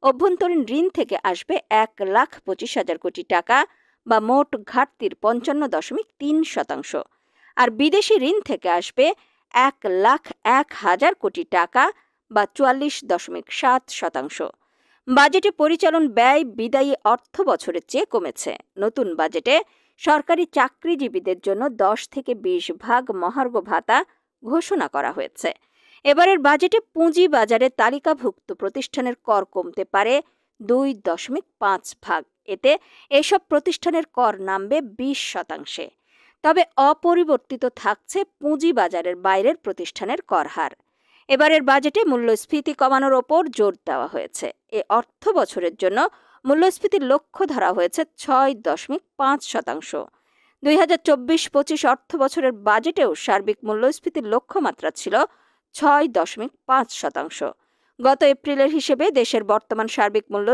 অভ্যন্তরীণ ঋণ থেকে আসবে 1,25,000 কোটি টাকা বা মোট ঘাটতির 55.3%। আর বিদেশি ঋণ থেকে আসবে 1,01,000 কোটি টাকা বা 44.7%। বাজেটে পরিচালন ব্যয় বিদায়ী অর্থ বছরের চেয়ে কমেছে। নতুন বাজেটে সরকারি চাকরিজীবীদের জন্য 10 থেকে 20 ভাগ মহার্ঘ ভাতা ঘোষণা করা হয়েছে। এবারের বাজেটে পুঁজি বাজারে তালিকাভুক্ত প্রতিষ্ঠানের কর কমতে পারে 2.5 ভাগ। এতে এসব প্রতিষ্ঠানের কর নামবে 20%। তবে অপরিবর্তিত থাকছে পুঁজি বাজারের বাইরের প্রতিষ্ঠানের কর হার। এবারের বাজেটে মূল্যস্ফীতি কমানোর ওপর জোর দেওয়া হয়েছে। এ অর্থ বছরের জন্য মূল্যস্ফীতির লক্ষ্য ধরা হয়েছে 6.5%। 2024-25 অর্থ বছরের বাজেটেও সার্বিক মূল্যস্ফীতির লক্ষ্যমাত্রা ছিল 6.5%। গত এপ্রিলের হিসেবে দেশের বর্তমান সার্বিক মূল্য